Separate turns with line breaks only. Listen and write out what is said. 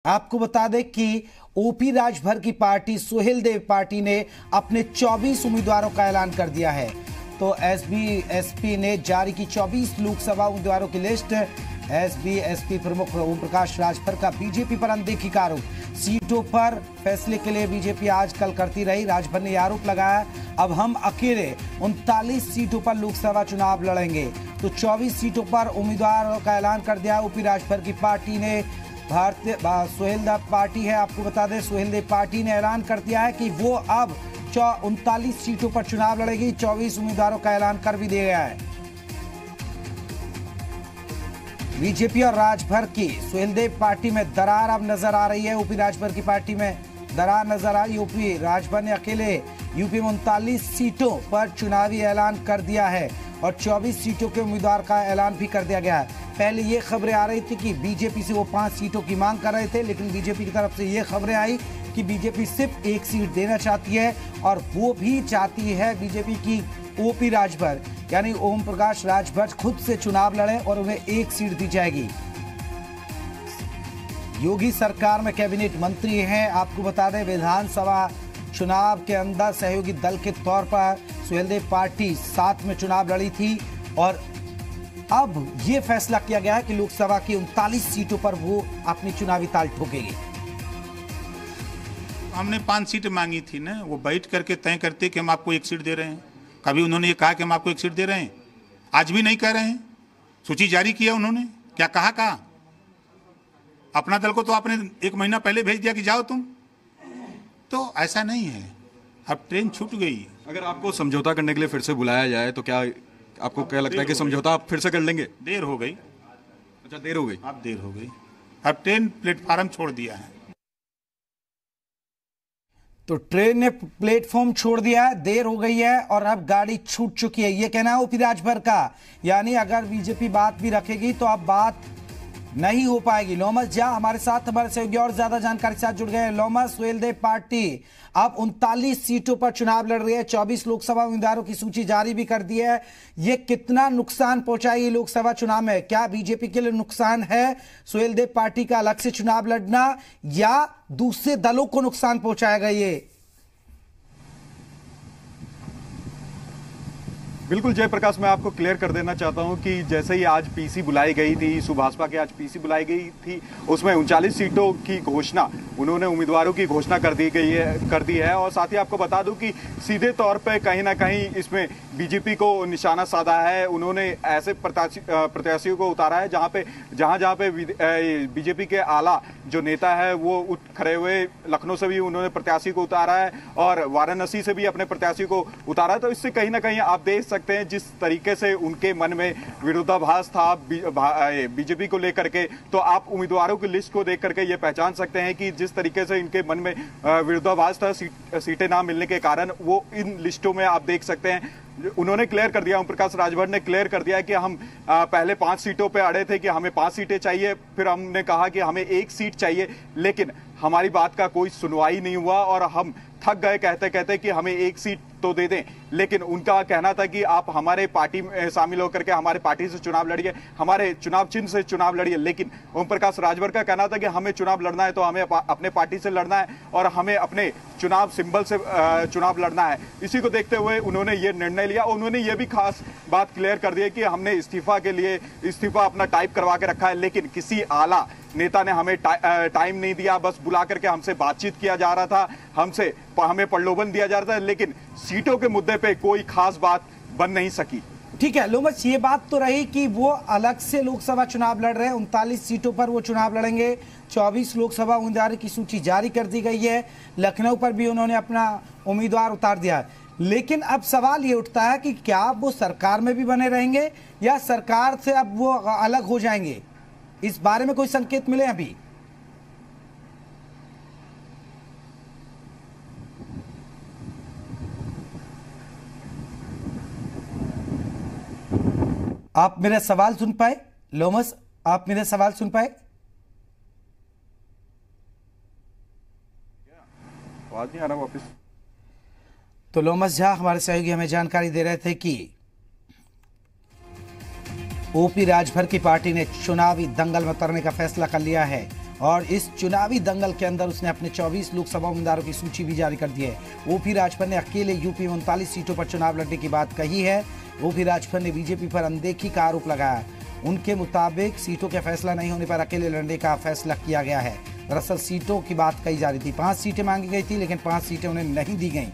आपको बता दें कि ओपी राजभर की पार्टी सुहेल देव पार्टी ने अपने 24 उम्मीदवारों का ऐलान कर दिया है। तो एसपी ने जारी की 24 लोकसभा उम्मीदवारों की लिस्ट। एसपी प्रमुख ओम प्रकाश राजभर का बीजेपी पर अनदेखी का आरोप। सीटों पर फैसले के लिए बीजेपी आज कल करती रही। राजभर ने आरोप लगाया, अब हम अकेले 39 सीटों पर लोकसभा चुनाव लड़ेंगे। तो 24 सीटों पर उम्मीदवारों का ऐलान कर दिया ओपी राजभर की पार्टी ने। भारतीय सुहेल देव पार्टी है, आपको बता दें सुहेल देव पार्टी ने ऐलान कर दिया है कि वो अब 39 सीटों पर चुनाव लड़ेगी। 24 उम्मीदवारों का ऐलान कर भी दिया गया है। बीजेपी और राजभर की सुहेल देव पार्टी में दरार अब नजर आ रही है। ओपी राजभर की पार्टी में दरार नजर आई। ओपी राजभर ने अकेले यूपी में 39 सीटों पर चुनावी ऐलान कर दिया है और 24 सीटों के उम्मीदवार का ऐलान भी कर दिया गया है। पहले ये खबरें आ रही थी कि बीजेपी से वो 5 सीटों की मांग कर रहे थे, लेकिन बीजेपी की तरफ से ये खबरें आई कि बीजेपी सिर्फ 1 सीट देना चाहती है और वो भी चाहती है बीजेपी की ओपी राजभर यानी ओम प्रकाश राजभर खुद से चुनाव लड़े और उन्हें 1 सीट दी जाएगी। योगी सरकार में कैबिनेट मंत्री हैं। आपको बता दें विधानसभा चुनाव के अंदर सहयोगी दल के तौर पर सुहेल देव पार्टी साथ में चुनाव लड़ी थी और अब ये फैसला किया गया है कि लोकसभा की 39 सीटों पर वो अपनी चुनावी ताल ठोकेगी।
हमने 5 सीट मांगी थी ना, वो बैठ करके तय करते कि हम आपको 1 सीट दे रहे हैं। कभी उन्होंने ये कहा कि हम आपको 1 सीट दे रहे हैं? आज भी नहीं कह रहे हैं। सूची जारी किया उन्होंने, क्या कहा? अपना दल को तो आपने 1 महीना पहले भेज दिया कि जाओ तुम। तो ऐसा नहीं है, अब ट्रेन छूट गई।
अगर आपको समझौता करने के लिए फिर से बुलाया जाए तो क्या आपको क्या लगता है कि समझौता आप फिर से कर लेंगे?
देर हो गई।
अच्छा, देर हो गई।
अब देर हो गई, अब ट्रेन प्लेटफार्म छोड़ दिया है।
तो ट्रेन ने प्लेटफॉर्म छोड़ दिया है, देर हो गई है और अब गाड़ी छूट चुकी है, ये कहना है ओपी राजभर का। यानी अगर बीजेपी बात भी रखेगी तो अब बात नहीं हो पाएगी। लोमस झा हमारे साथ, हमारे सहयोगी और ज्यादा जानकारी के साथ जुड़ गए हैं। लोमस, सुहेल देव पार्टी अब 39 सीटों पर चुनाव लड़ रही है, 24 लोकसभा उम्मीदवारों की सूची जारी भी कर दी है। ये कितना नुकसान पहुंचाएगी लोकसभा चुनाव में? क्या बीजेपी के लिए नुकसान है सुहेल देव पार्टी का अलग से चुनाव लड़ना या दूसरे दलों को नुकसान पहुंचाएगा ये?
बिल्कुल जयप्रकाश, मैं आपको क्लियर कर देना चाहता हूं कि जैसे ही आज पीसी बुलाई गई थी, सुभाषपा की आज पीसी बुलाई गई थी, उसमें 39 सीटों की घोषणा उन्होंने उम्मीदवारों की घोषणा कर दी है और साथ ही आपको बता दूं कि सीधे तौर पे कहीं ना कहीं इसमें बीजेपी को निशाना साधा है। उन्होंने ऐसे प्रत्याशियों को उतारा है जहां पे बीजेपी के आला जो नेता है वो उठ खड़े हुए। लखनऊ से भी उन्होंने प्रत्याशी को उतारा है और वाराणसी से भी अपने प्रत्याशी को उतारा है। तो इससे कहीं ना कहीं आप देख सकते हैं जिस तरीके से उनके मन में विरोधाभास था बीजेपी को लेकर के, तो आप उम्मीदवारों की लिस्ट को देख करके ये पहचान सकते हैं कि जिस तरीके से इनके मन में विरोधाभास था सीटें ना मिलने के कारण, वो इन लिस्टों में आप देख सकते हैं। उन्होंने क्लियर कर दिया, ओम प्रकाश राजभर ने क्लियर कर दिया कि हम पहले 5 सीटों पे अड़े थे कि हमें 5 सीटें चाहिए, फिर हमने कहा कि हमें 1 सीट चाहिए, लेकिन हमारी बात का कोई सुनवाई नहीं हुआ और हम थक गए कहते कहते कि हमें 1 सीट तो दे दें। लेकिन उनका कहना था कि आप हमारे पार्टी में शामिल होकर के हमारे पार्टी से चुनाव लड़िए, हमारे चुनाव चिन्ह से चुनाव लड़िए। लेकिन ओम प्रकाश राजभर का कहना था कि हमें चुनाव लड़ना है तो हमें अपने पार्टी से लड़ना है और हमें अपने चुनाव सिंबल से चुनाव लड़ना है। इसी को देखते हुए उन्होंने ये निर्णय लिया। उन्होंने ये भी खास बात क्लियर कर दी कि हमने इस्तीफा अपना टाइप करवा के रखा है, लेकिन किसी आला नेता ने हमें टाइम नहीं दिया। बस बुला करके हमसे बातचीत किया जा रहा था, हमें प्रलोभन दिया जा रहा था, लेकिन सीटों के मुद्दे पे कोई खास बात बन नहीं सकी।
ठीक है लोमस, ये बात तो रही कि वो अलग से लोकसभा चुनाव लड़ रहे हैं, 39 सीटों पर वो चुनाव लड़ेंगे। 24 लोकसभा उम्मीदवारों की सूची जारी कर दी गई है। लखनऊ पर भी उन्होंने अपना उम्मीदवार उतार दिया है। लेकिन अब सवाल ये उठता है कि क्या वो सरकार में भी बने रहेंगे या सरकार से अब वो अलग हो जाएंगे? इस बारे में कोई संकेत मिले अभी? आप मेरा सवाल सुन पाए लोमस? आप मेरा सवाल सुन पाए?
आवाज नहीं आ रहा वापस।
तो लोमस झा हमारे सहयोगी हमें जानकारी दे रहे थे कि ओपी राजभर की पार्टी ने चुनावी दंगल में उतरने का फैसला कर लिया है और इस चुनावी दंगल के अंदर उसने अपने 24 लोकसभा उम्मीदवारों की सूची भी जारी कर दी है। ओपी राजभर ने अकेले यूपी में 39 सीटों पर चुनाव लड़ने की बात कही है। ओपी राजभर ने बीजेपी पर अनदेखी का आरोप लगाया। उनके मुताबिक सीटों के फैसला नहीं होने पर अकेले लड़ने का फैसला किया गया है। दरअसल सीटों की बात कही जा रही थी, 5 सीटें मांगी गई थी, लेकिन 5 सीटें उन्हें नहीं दी गईं।